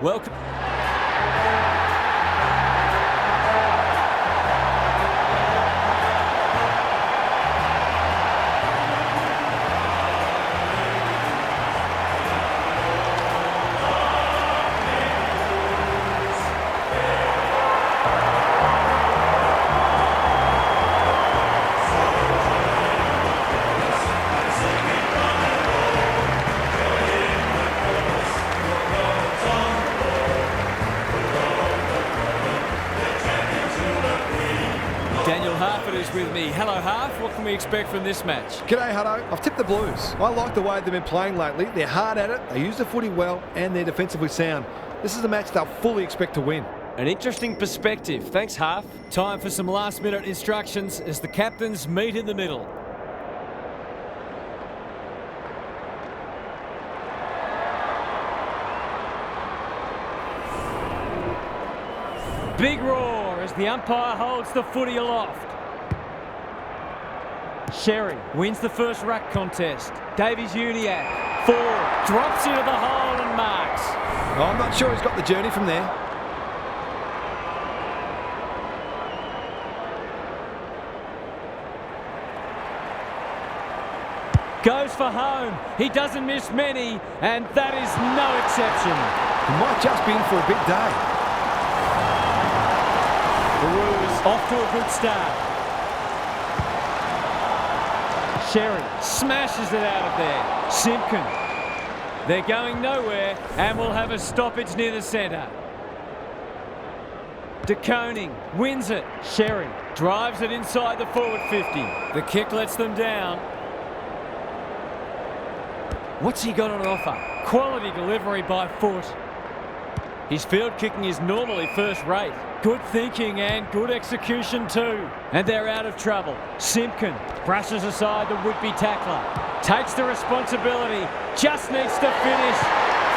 Welcome. With me. Hello, Half. What can we expect from this match? G'day, Hutto. I've tipped the Blues. I like the way they've been playing lately. They're hard at it, they use the footy well, and they're defensively sound. This is a match they'll fully expect to win. An interesting perspective. Thanks, Half. Time for some last-minute instructions as the captains meet in the middle. Big roar as the umpire holds the footy aloft. Sherry wins the first ruck contest. Davies-Uniacke, forward, drops into the hole and marks. Oh, I'm not sure he's got the journey from there. Goes for home. He doesn't miss many, and that is no exception. He might just be in for a big day. The Roos off to a good start. Sherry smashes it out of there. Simpkin. They're going nowhere and will have a stoppage near the centre. De Koning wins it. Sherry drives it inside the forward 50. The kick lets them down. What's he got on offer? Quality delivery by foot. His field kicking is normally first rate. Good thinking and good execution too. And they're out of trouble. Simpkin brushes aside the would-be tackler. Takes the responsibility. Just needs to finish.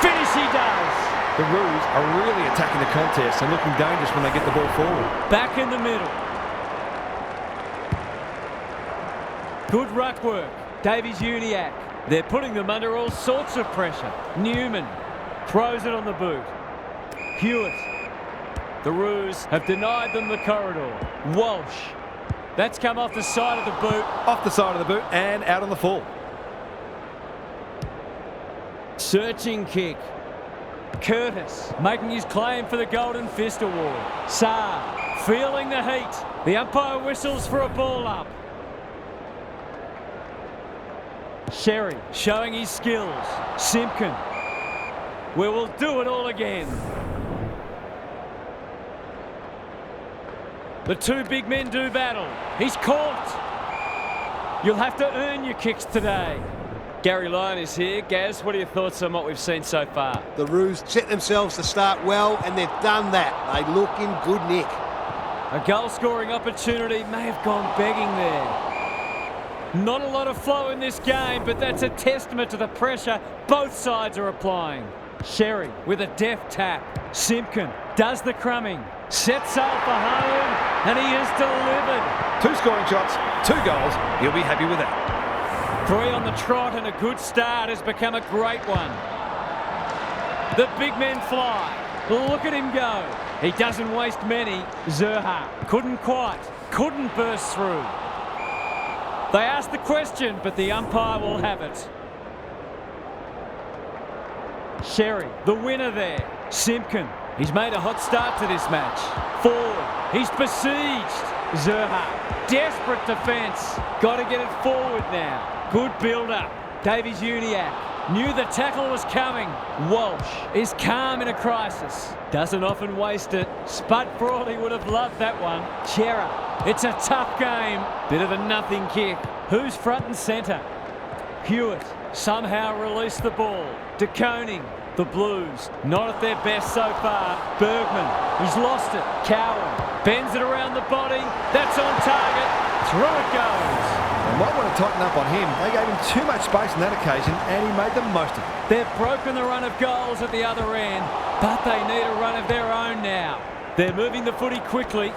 Finish he does. The Roos are really attacking the contest and looking dangerous when they get the ball forward. Back in the middle. Good ruck work. Davies-Uniacke. They're putting them under all sorts of pressure. Newman throws it on the boot. Hewitt. The Roos have denied them the corridor. Walsh. That's come off the side of the boot. Off the side of the boot and out on the full. Searching kick. Curtis making his claim for the Golden Fist Award. Saar feeling the heat. The umpire whistles for a ball up. Sherry showing his skills. Simpkin. We will do it all again. The two big men do battle. He's caught. You'll have to earn your kicks today. Gary Lyon is here. Gaz, what are your thoughts on what we've seen so far? The Roos set themselves to start well, and they've done that. They look in good nick. A goal-scoring opportunity may have gone begging there. Not a lot of flow in this game, but that's a testament to the pressure both sides are applying. Sherry with a deft tap. Simpkin does the crumbing. Sets sail for home, and he is delivered. 2 scoring shots, 2 goals. You'll be happy with that. 3 on the trot, and a good start has become a great one. The big men fly. Look at him go. He doesn't waste many. Zerha couldn't burst through. They asked the question, but the umpire will have it. Sherry, the winner there. Simpkin. He's made a hot start to this match. Forward. He's besieged. Zerha. Desperate defence. Got to get it forward now. Good build-up. Davies-Uniacke knew the tackle was coming. Walsh is calm in a crisis. Doesn't often waste it. Spud Frawley would have loved that one. Chera. It's a tough game. Bit of a nothing kick. Who's front and centre? Hewitt somehow released the ball. De Koning. The Blues, not at their best so far. Bergman, he's lost it. Cowan, bends it around the body. That's on target. Through it goes. They might want to tighten up on him. They gave him too much space on that occasion, and he made the most of it. They've broken the run of goals at the other end, but they need a run of their own now. They're moving the footy quickly.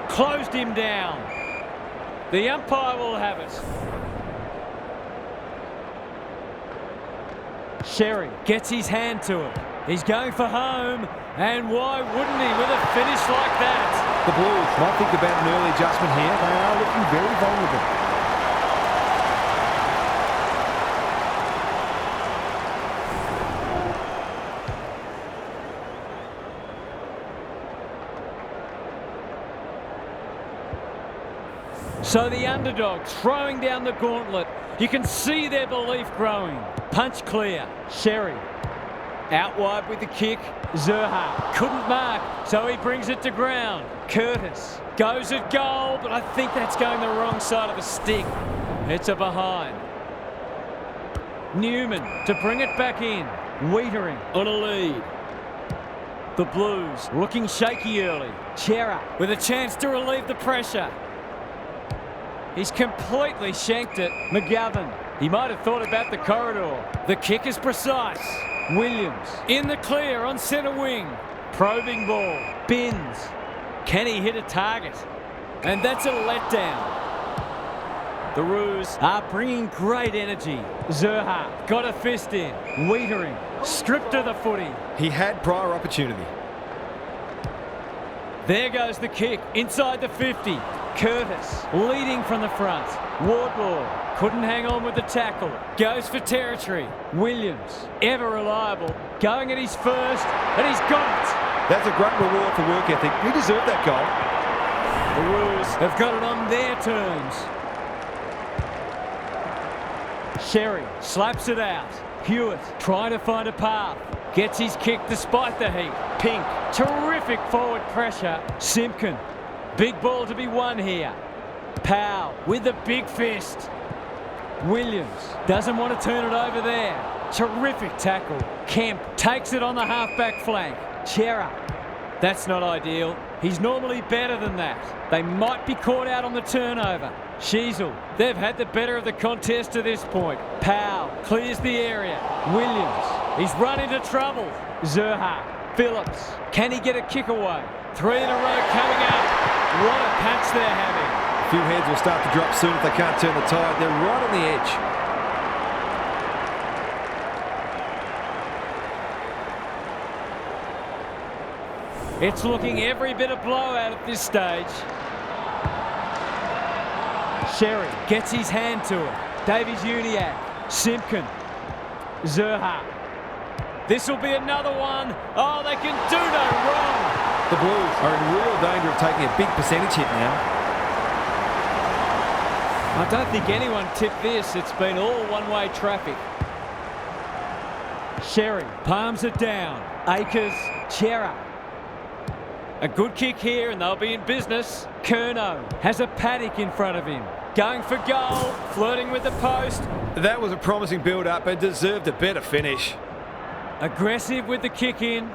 Closed him down. The umpire will have it. Sherry gets his hand to it. He's going for home. And why wouldn't he with a finish like that? The Blues might think about an early adjustment here. They are looking very vulnerable. So the underdog throwing down the gauntlet. You can see their belief growing. Punch clear. Sherry. Out wide with the kick. Zerha couldn't mark, so he brings it to ground. Curtis goes at goal, but I think that's going the wrong side of the stick. It's a behind. Newman to bring it back in. Wiedering on a lead. The Blues looking shaky early. Chera with a chance to relieve the pressure. He's completely shanked it. McGovern. He might have thought about the corridor. The kick is precise. Williams in the clear on centre wing. Probing ball. Binns. Can he hit a target? And that's a letdown. The Roos are bringing great energy. Zerha got a fist in. Wiedering stripped of the footy. He had prior opportunity. There goes the kick inside the 50. Curtis leading from the front. Wardlaw couldn't hang on with the tackle. Goes for territory. Williams, ever reliable, going at his first, and he's got it. That's a great reward for work ethic. He deserved that goal. The Roos have got it on their terms. Sherry slaps it out. Hewitt trying to find a path. Gets his kick despite the heat. Pink, terrific forward pressure. Simpkin, big ball to be won here. Powell with the big fist. Williams doesn't want to turn it over there. Terrific tackle. Kemp takes it on the half-back flank. Chera, that's not ideal. He's normally better than that. They might be caught out on the turnover. Sheasel, they've had the better of the contest to this point. Powell clears the area. Williams, he's run into trouble. Zerha, Phillips, can he get a kick away? 3 in a row coming up. What a patch they're having. A few heads will start to drop soon if they can't turn the tide. They're right on the edge. It's looking every bit of blowout at this stage. Sherry gets his hand to it. Davies-Uniacke, Simpkin, Zerha. This will be another one. Oh, they can do no wrong. The Blues are in real danger of taking a big percentage hit now. I don't think anyone tipped this. It's been all one-way traffic. Sherry palms it down. Akers, Chera. A good kick here and they'll be in business. Curnow has a paddock in front of him. Going for goal, flirting with the post. That was a promising build-up and deserved a better finish. Aggressive with the kick in.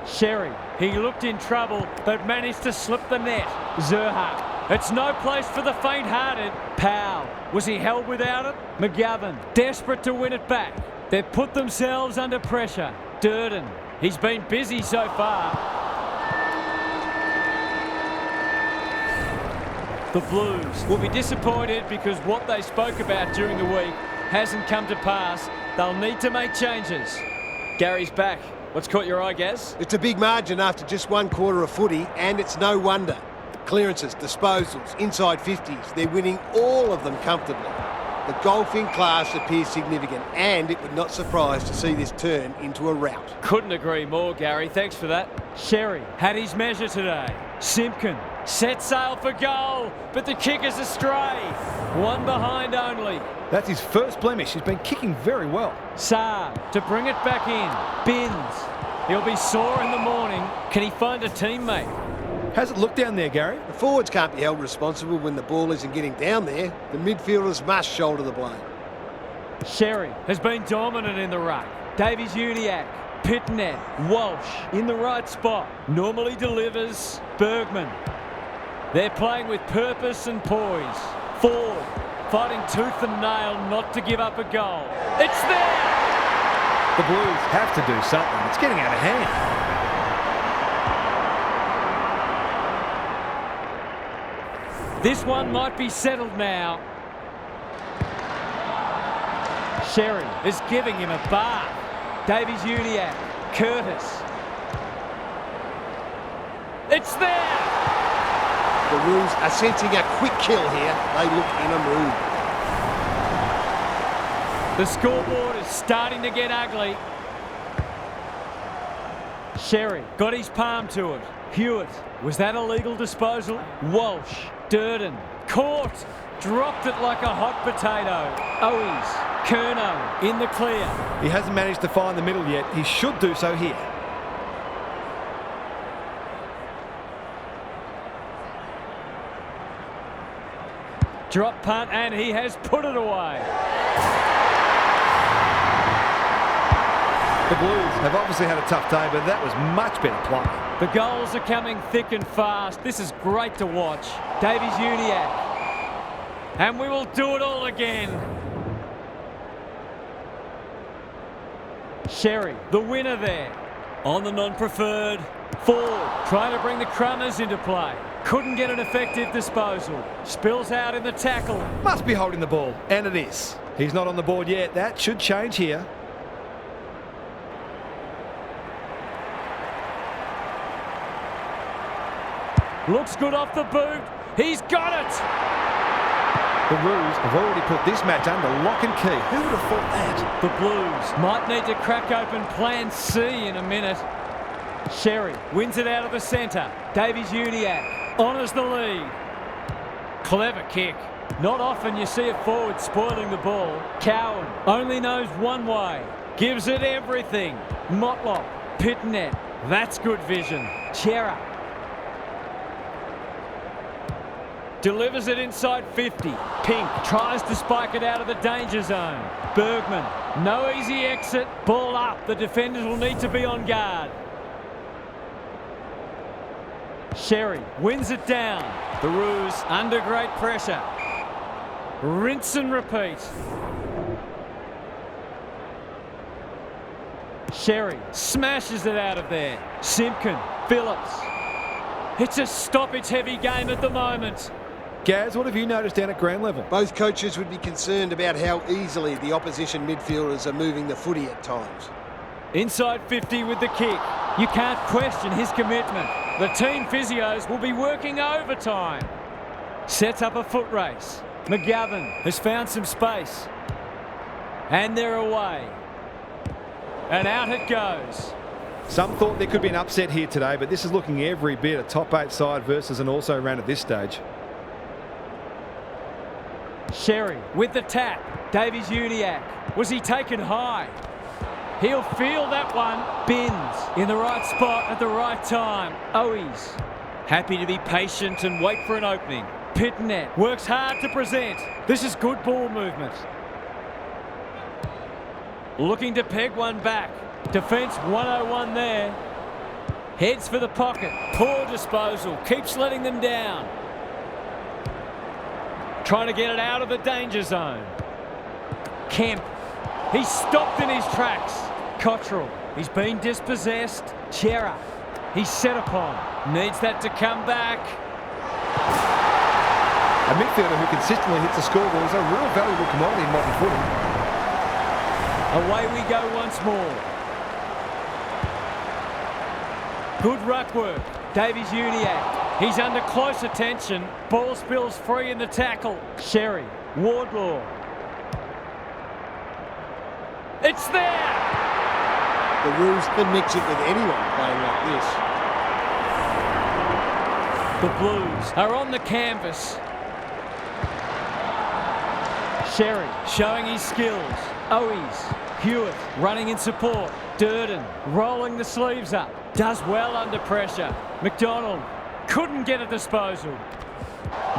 Sherry, he looked in trouble but managed to slip the net. Zerha, it's no place for the faint-hearted. Powell, was he held without it? McGovern, desperate to win it back. They've put themselves under pressure. Durden, he's been busy so far. The Blues will be disappointed because what they spoke about during the week hasn't come to pass. They'll need to make changes. Gary's back. What's caught your eye, Gaz? It's a big margin after just 1 quarter of footy, and it's no wonder. Clearances, disposals, inside 50s, they're winning all of them comfortably. The golfing class appears significant, and it would not surprise to see this turn into a rout. Couldn't agree more, Gary. Thanks for that. Sherry had his measure today. Simpkin set sail for goal, but the kick is astray. 1 behind only. That's his first blemish. He's been kicking very well. Saab to bring it back in. Binns. He'll be sore in the morning. Can he find a teammate? How's it look down there, Gary? The forwards can't be held responsible when the ball isn't getting down there. The midfielders must shoulder the blame. Sherry has been dominant in the ruck. Davies-Uniacke, Pitnet, Walsh in the right spot. Normally delivers. Bergman. They're playing with purpose and poise. Ford fighting tooth and nail not to give up a goal. It's there! The Blues have to do something. It's getting out of hand. This one might be settled now. Sherry is giving him a bath. Davies-Uniacke, Curtis. It's there! The Roos are sensing a quick kill here. They look in a mood. The scoreboard is starting to get ugly. Sherry got his palm to it. Hewitt, was that a legal disposal? Walsh, Durden, caught, dropped it like a hot potato. Owies, Curnow in the clear. He hasn't managed to find the middle yet. He should do so here. Drop punt, and he has put it away. The Blues have obviously had a tough day, but that was much better play. The goals are coming thick and fast. This is great to watch. Davies Uniacke. And we will do it all again. Sherry, the winner there. On the non-preferred. Ford, trying to bring the Crummers into play. Couldn't get an effective disposal. Spills out in the tackle. Must be holding the ball, and it is. He's not on the board yet. That should change here. Looks good off the boot. He's got it! The Roos have already put this match under lock and key. Who would have thought that? The Blues might need to crack open plan C in a minute. Sherry wins it out of the centre. Davies Uniacke honours the lead. Clever kick. Not often you see a forward spoiling the ball. Cowan only knows one way. Gives it everything. Motlop, Pitnet. That's good vision. Chera. Delivers it inside 50. Pink tries to spike it out of the danger zone. Bergman, no easy exit. Ball up. The defenders will need to be on guard. Sherry wins it down. The Roos under great pressure. Rinse and repeat. Sherry smashes it out of there. Simpkin, Phillips. It's a stoppage-heavy game at the moment. Gaz, what have you noticed down at ground level? Both coaches would be concerned about how easily the opposition midfielders are moving the footy at times. Inside 50 with the kick. You can't question his commitment. The team physios will be working overtime. Sets up a foot race. McGovern has found some space. And they're away. And out it goes. Some thought there could be an upset here today, but this is looking every bit a top 8 side versus an also-ran at this stage. Sherry with the tap. Davies Uniacke. Was he taken high? He'll feel that one. Binns in the right spot at the right time. Owies happy to be patient and wait for an opening. Pitnet works hard to present. This is good ball movement. Looking to peg one back. Defence 101 there. Heads for the pocket. Poor disposal. Keeps letting them down. Trying to get it out of the danger zone. Kemp. He's stopped in his tracks. Cottrell. He's been dispossessed. Chera. He's set upon. Needs that to come back. A midfielder who consistently hits the scoreboard is a real valuable commodity in modern footy. Away we go once more. Good ruck work. Davies Uniacke. He's under close attention. Ball spills free in the tackle. Sherry. Wardlaw. It's there! The Roos can mix it with anyone playing like this. The Blues are on the canvas. Sherry showing his skills. Owies. Hewitt running in support. Durden rolling the sleeves up. Does well under pressure. McDonald couldn't get a disposal.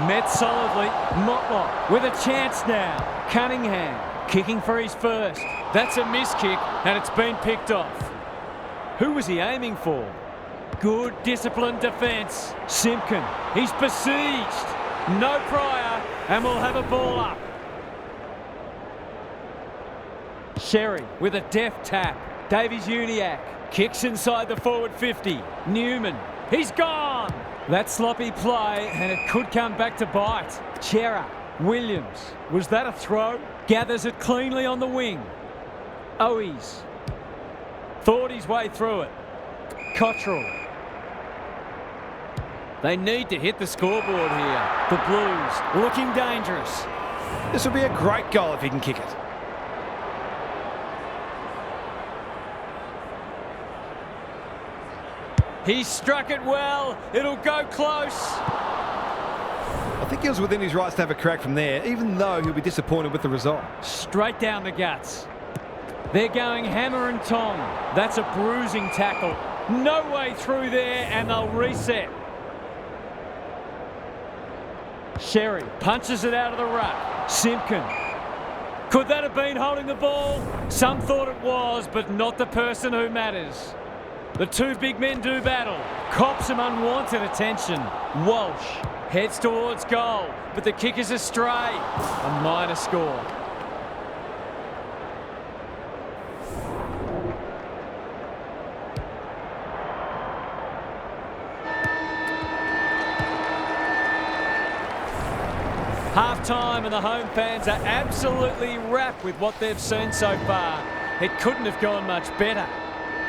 Met solidly. Motlop with a chance now. Cunningham kicking for his first. That's a miss kick and it's been picked off. Who was he aiming for? Good disciplined defence. Simpkin, he's besieged. No prior and we'll have a ball up. Sherry with a deft tap. Davies Uniacke kicks inside the forward 50. Newman, he's gone. That sloppy play and it could come back to bite. Chera, Williams, was that a throw? Gathers it cleanly on the wing. Owies thought his way through it. Cottrell. They need to hit the scoreboard here. The Blues looking dangerous. This will be a great goal if he can kick it. He struck it well. It'll go close. I think he was within his rights to have a crack from there, even though he'll be disappointed with the result. Straight down the guts. They're going hammer and tong. That's a bruising tackle. No way through there, and they'll reset. Sherry punches it out of the ruck. Simpkin. Could that have been holding the ball? Some thought it was, but not the person who matters. The two big men do battle. Cops some unwanted attention. Walsh heads towards goal, but the kick is astray. A minor score. Half-time and the home fans are absolutely wrapped with what they've seen so far. It couldn't have gone much better.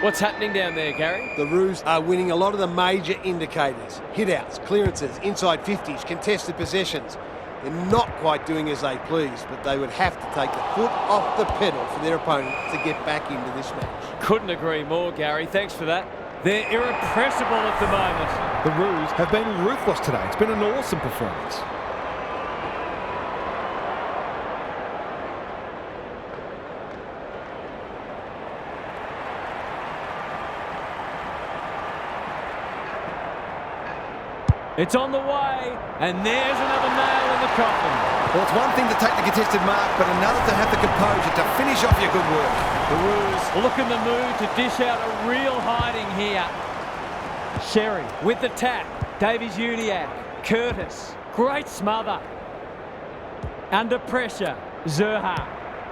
What's happening down there, Gary? The Roos are winning a lot of the major indicators. Hit-outs, clearances, inside 50s, contested possessions. They're not quite doing as they please, but they would have to take the foot off the pedal for their opponent to get back into this match. Couldn't agree more, Gary. Thanks for that. They're irrepressible at the moment. The Roos have been ruthless today. It's been an awesome performance. It's on the way, and there's another nail in the coffin. Well, it's one thing to take the contested mark, but another to have the composure to finish off your good work. The Roos look in the mood to dish out a real hiding here. Sherry with the tap. Davies-Uniacke. Curtis. Great smother. Under pressure. Zerha.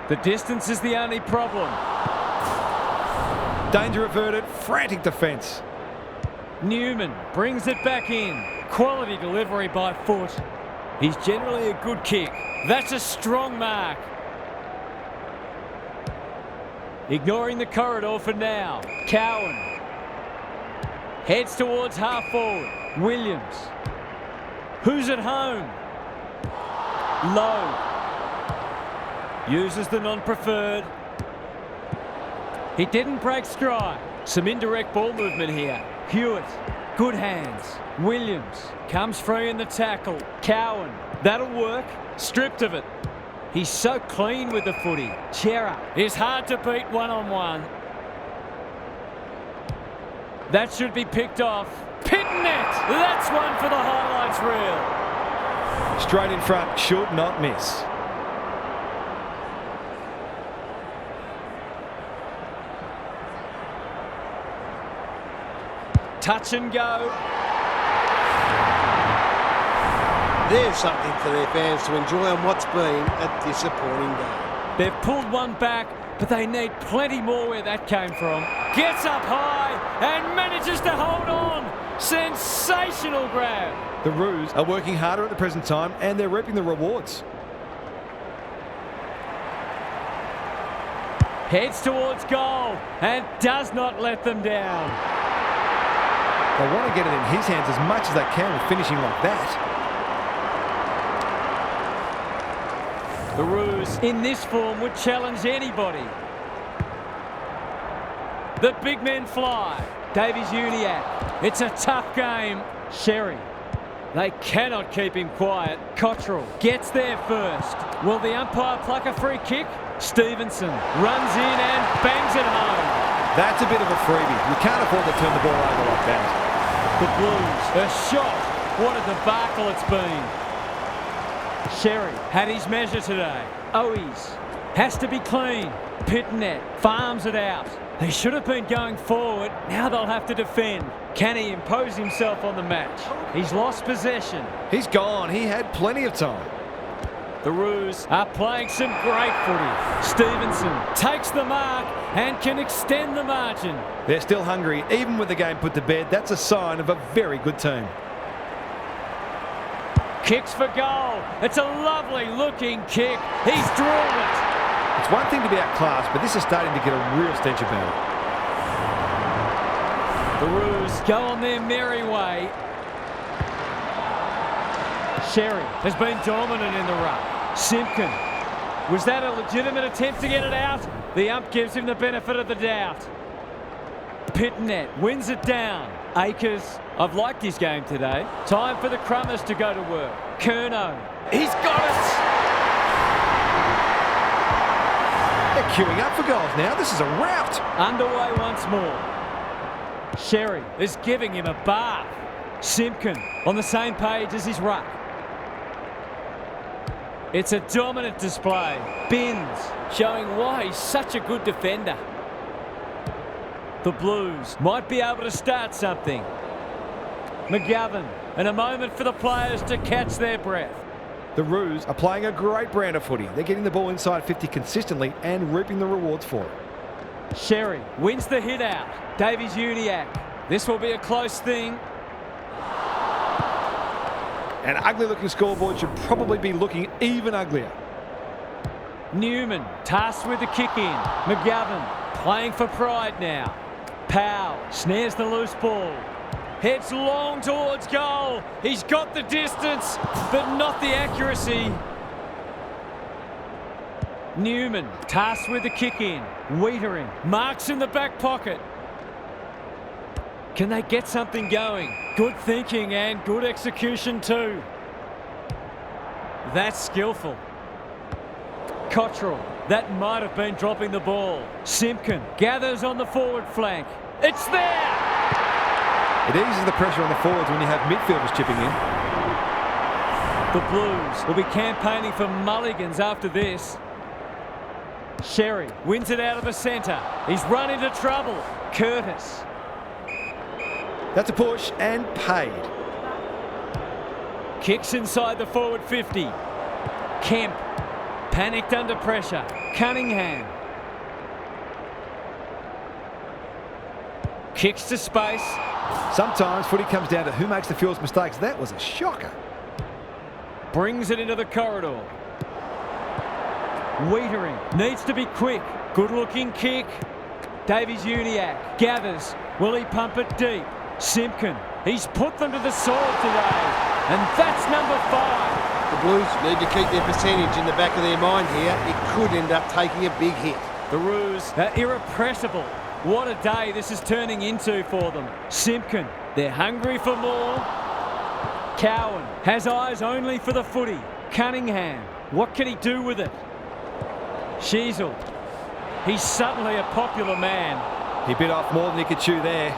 The distance is the only problem. Danger averted. Frantic defence. Newman brings it back in. Quality delivery by foot. He's generally a good kick. That's a strong mark. Ignoring the corridor for now. Cowan. Heads towards half forward. Williams. Who's at home? Lowe. Uses the non-preferred. He didn't break stride. Some indirect ball movement here. Hewitt. Good hands. Williams comes free in the tackle. Cowan. That'll work. Stripped of it. He's so clean with the footy. Chera is hard to beat one-on-one. That should be picked off. Pitnet! That's one for the highlights reel. Straight in front. Should not miss. Touch and go. There's something for their fans to enjoy on what's been a disappointing game. They've pulled one back, but they need plenty more where that came from. Gets up high and manages to hold on. Sensational grab. The Roos are working harder at the present time, and they're reaping the rewards. Heads towards goal and does not let them down. They want to get it in his hands as much as they can with finishing like that. The Roos in this form would challenge anybody. The big men fly. Davies-Uniacke. It's a tough game. Sherry. They cannot keep him quiet. Cottrell gets there first. Will the umpire pluck a free kick? Stevenson runs in and bangs it home. That's a bit of a freebie. You can't afford to turn the ball over like that. The Blues are shocked. What a debacle it's been. Sherry had his measure today. Owies has to be clean. Pitnet farms it out. They should have been going forward. Now they'll have to defend. Can he impose himself on the match? He's lost possession. He's gone. He had plenty of time. The Roos are playing some great footy. Stevenson takes the mark and can extend the margin. They're still hungry. Even with the game put to bed, that's a sign of a very good team. Kicks for goal. It's a lovely looking kick. He's drilled it. It's one thing to be outclassed, but this is starting to get a real stench about it. The Roos go on their merry way. Sherry has been dominant in the ruck. Simpkin. Was that a legitimate attempt to get it out? The ump gives him the benefit of the doubt. Pitnet wins it down. Akers. I've liked his game today. Time for the Crummers to go to work. Curnow. He's got it! They're queuing up for goals now. This is a rout. Underway once more. Sherry is giving him a bath. Simpkin on the same page as his ruck. It's a dominant display. Binns showing why he's such a good defender. The Blues might be able to start something. McGovern, and a moment for the players to catch their breath. The Roos are playing a great brand of footy. They're getting the ball inside 50 consistently and reaping the rewards for it. Sherry wins the hit out. Davies-Uniacke. This will be a close thing. An ugly-looking scoreboard should probably be looking even uglier. Newman tasked with the kick in. McGovern playing for pride now. Powell snares the loose ball. Heads long towards goal. He's got the distance, but not the accuracy. Newman tasked with the kick in. Wiedering marks in the back pocket. Can they get something going? Good thinking and good execution too. That's skillful. Cottrell, that might have been dropping the ball. Simpkin gathers on the forward flank. It's there! It eases the pressure on the forwards when you have midfielders chipping in. The Blues will be campaigning for mulligans after this. Sherry wins it out of the centre. He's run into trouble. Curtis. That's a push and paid. Kicks inside the forward 50. Kemp. Panicked under pressure. Cunningham. Kicks to space. Sometimes footy comes down to who makes the fewest mistakes. That was a shocker. Brings it into the corridor. Wiedering needs to be quick. Good looking kick. Davies-Uniacke gathers. Will he pump it deep? Simpkin. He's put them to the sword today. And that's number 5. The Blues need to keep their percentage in the back of their mind here. It could end up taking a big hit. The Roos are irrepressible. What a day this is turning into for them. Simpkin, they're hungry for more. Cowan has eyes only for the footy. Cunningham, what can he do with it? Sheasel, he's suddenly a popular man. He bit off more than he could chew there.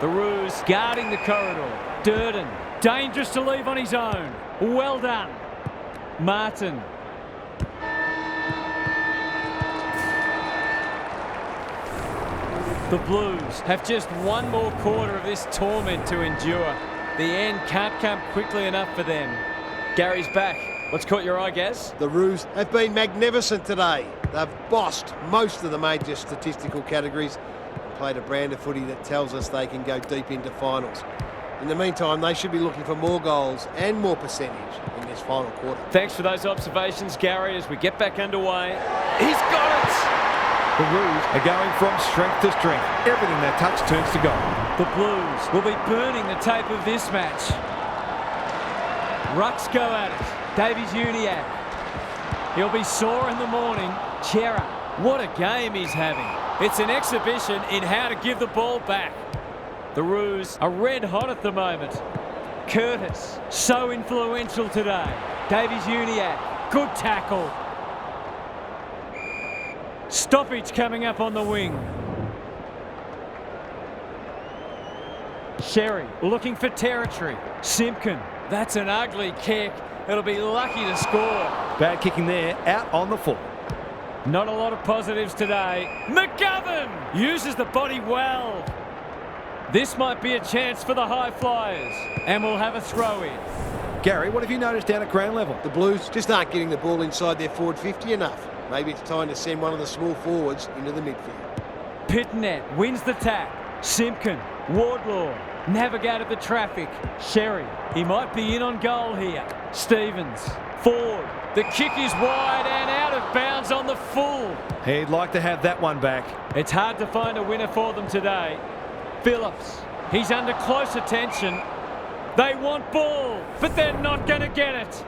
The Roos guarding the corridor. Durden, dangerous to leave on his own. Well done. Martin. The Blues have just one more quarter of this torment to endure. The end can't come quickly enough for them. Gary's back. What's caught your eye, Gaz? The Roos have been magnificent today. They've bossed most of the major statistical categories and played a brand of footy that tells us they can go deep into finals. In the meantime, they should be looking for more goals and more percentage in this final quarter. Thanks for those observations, Gary, as we get back underway. He's got it! The Roos are going from strength to strength. Everything they touch turns to gold. The Blues will be burning the tape of this match. Rucks go at it. Davies-Uniacke. He'll be sore in the morning. Chera, what a game he's having. It's an exhibition in how to give the ball back. The Roos are red hot at the moment. Curtis, so influential today. Davies-Uniacke, good tackle. Stoppage coming up on the wing. Sherry looking for territory. Simpkin, that's an ugly kick. It'll be lucky to score. Bad kicking there, out on the full. Not a lot of positives today. McGovern uses the body well. This might be a chance for the high flyers. And we'll have a throw in. Gary, what have you noticed down at ground level? The Blues just aren't getting the ball inside their forward 50 enough. Maybe it's time to send one of the small forwards into the midfield. Pitnet wins the tap. Simpkin, Wardlaw, navigated the traffic. Sherry, he might be in on goal here. Stevens, Ford, the kick is wide and out of bounds on the full. He'd like to have that one back. It's hard to find a winner for them today. Phillips, he's under close attention. They want ball, but they're not going to get it.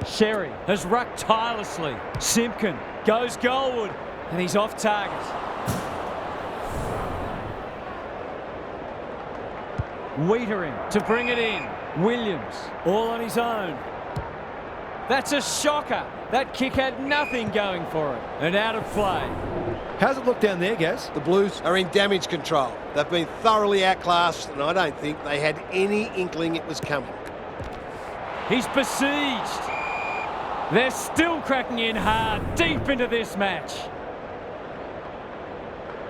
Sherry has rucked tirelessly. Simpkin goes goalward, and he's off target. Wiedering to bring it in. Williams all on his own. That's a shocker. That kick had nothing going for it. And out of play. How's it look down there, Gaz? The Blues are in damage control. They've been thoroughly outclassed, and I don't think they had any inkling it was coming. He's besieged. They're still cracking in hard deep into this match.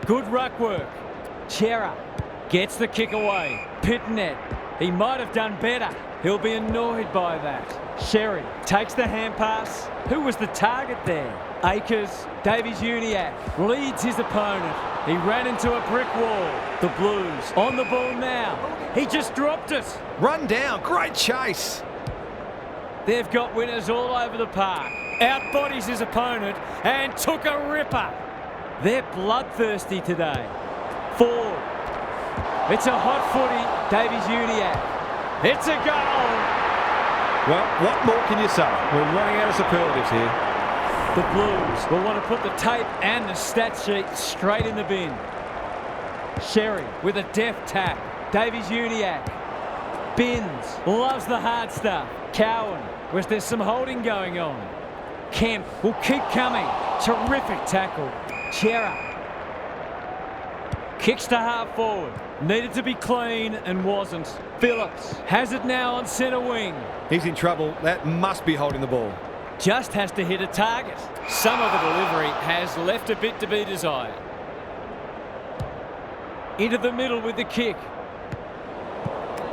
Good ruck work. Chera gets the kick away. Pitnet, he might have done better. He'll be annoyed by that. Sherry takes the hand pass. Who was the target there? Akers. Davies-Uniacke leads his opponent. He ran into a brick wall. The Blues on the ball now. He just dropped it. Run down. Great chase. They've got winners all over the park. Outbodies his opponent and took a ripper. They're bloodthirsty today. Forward. It's a hot footy. Davies-Uniacke. It's a goal. Well, what more can you say? We're running out of superlatives here. The Blues will want to put the tape and the stat sheet straight in the bin. Sherry with a deft tap. Davies-Uniacke. Bins. Loves the hard stuff. Cowan. Whereas there's some holding going on. Kemp will keep coming. Terrific tackle. Chera. Kicks to half forward. Needed to be clean and wasn't. Phillips has it now on centre wing. He's in trouble. That must be holding the ball. Just has to hit a target. Some of the delivery has left a bit to be desired. Into the middle with the kick.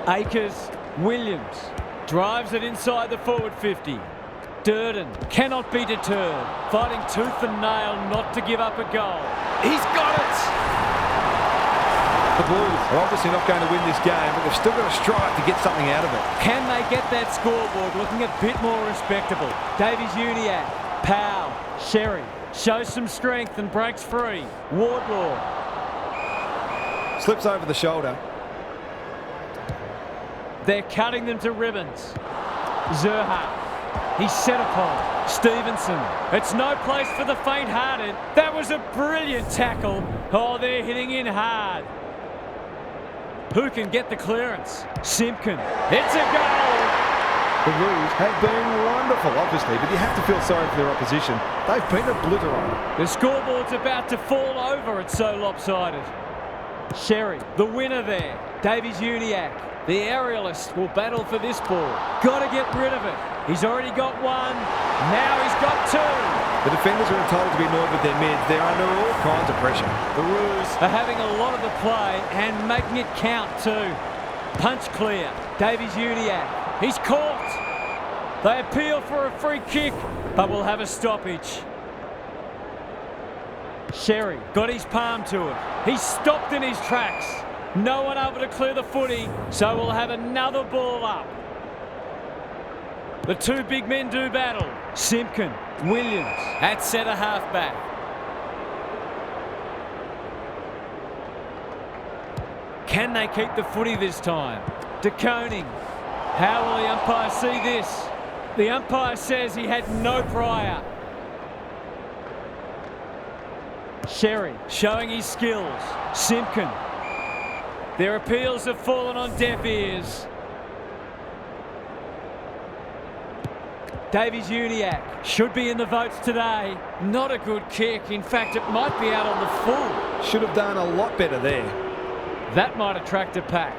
Akers, Williams drives it inside the forward 50. Durden cannot be deterred. Fighting tooth and nail not to give up a goal. He's got it! The Blues are obviously not going to win this game, but they've still got to strive to get something out of it. Can they get that scoreboard looking a bit more respectable? Davies-Uniacke, Powell, Sherry shows some strength and breaks free. Wardlaw. Slips over the shoulder. They're cutting them to ribbons. Zerha. He's set upon. Stevenson. It's no place for the faint-hearted. That was a brilliant tackle. Oh, they're hitting in hard. Who can get the clearance? Simpkin. It's a goal! The Blues have been wonderful, obviously, but you have to feel sorry for their opposition. They've been obliterated. The scoreboard's about to fall over. It's so lopsided. Sherry, the winner there. Davies-Uniacke. The aerialist will battle for this ball. Got to get rid of it. He's already got one. Now he's got two. The defenders are entitled to be annoyed with their mids. They're under all kinds of pressure. The Roos are having a lot of the play and making it count too. Punch clear. Davies-Uniacke. He's caught. They appeal for a free kick, but will have a stoppage. Sherry got his palm to it. He's stopped in his tracks. No one able to clear the footy, so we'll have another ball up. The two big men do battle. Simpkin, Williams at centre half-back. Can they keep the footy this time? De Koning. How will the umpire see this? The umpire says he had no prior. Sherry showing his skills. Simpkin. Their appeals have fallen on deaf ears. Davies-Uniacke should be in the votes today. Not a good kick. In fact, it might be out on the full. Should have done a lot better there. That might attract a pack.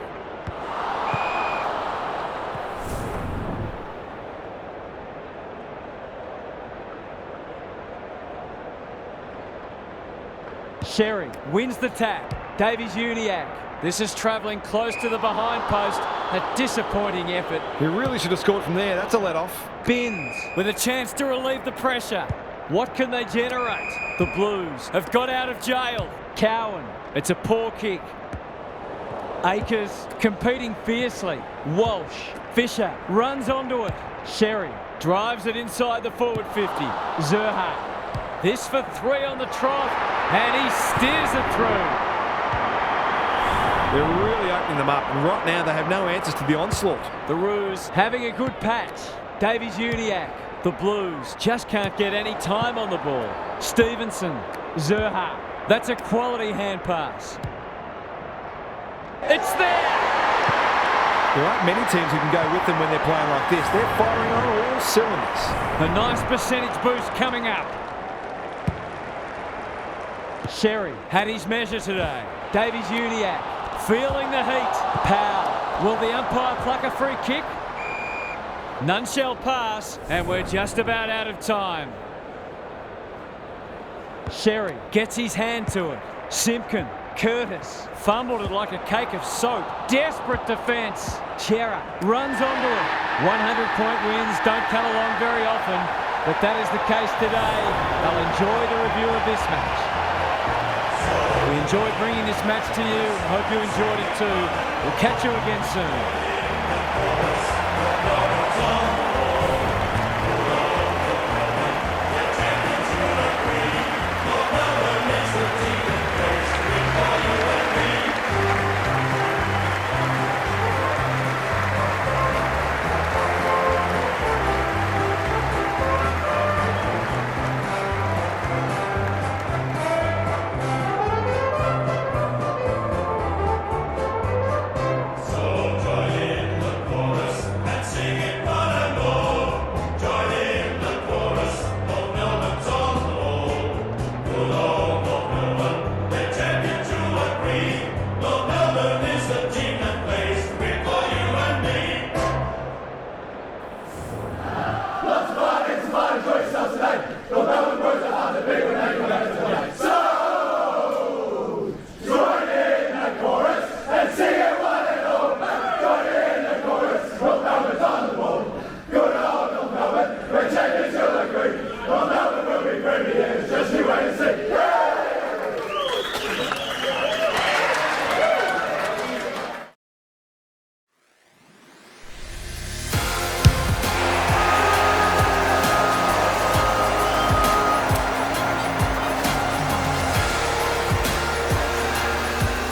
Sherry wins the tap. Davies-Uniacke. This is travelling close to the behind post. A disappointing effort. He really should have scored from there. That's a let-off. Binns with a chance to relieve the pressure. What can they generate? The Blues have got out of jail. Cowan. It's a poor kick. Akers competing fiercely. Walsh. Fisher runs onto it. Sherry drives it inside the forward 50. Zerha. This for three on the trot. And he steers it through. They're really opening tightening them up, and right now they have no answers to the onslaught. The Roos having a good patch. Davies-Uniacke. The Blues just can't get any time on the ball. Stevenson. Zerha. That's a quality hand pass. It's there! There aren't many teams who can go with them when they're playing like this. They're firing on all cylinders. A nice percentage boost coming up. Sherry had his measure today. Davies-Uniacke feeling the heat. Powell. Will the umpire pluck a free kick? None shall pass, and we're just about out of time. Sherry gets his hand to it. Simpkin. Curtis fumbled it like a cake of soap. Desperate defence. Chera runs onto it. 100-point wins don't come along very often, but that is the case today. They'll enjoy the review of this match. We enjoyed bringing this match to you. Hope you enjoyed it too. We'll catch you again soon.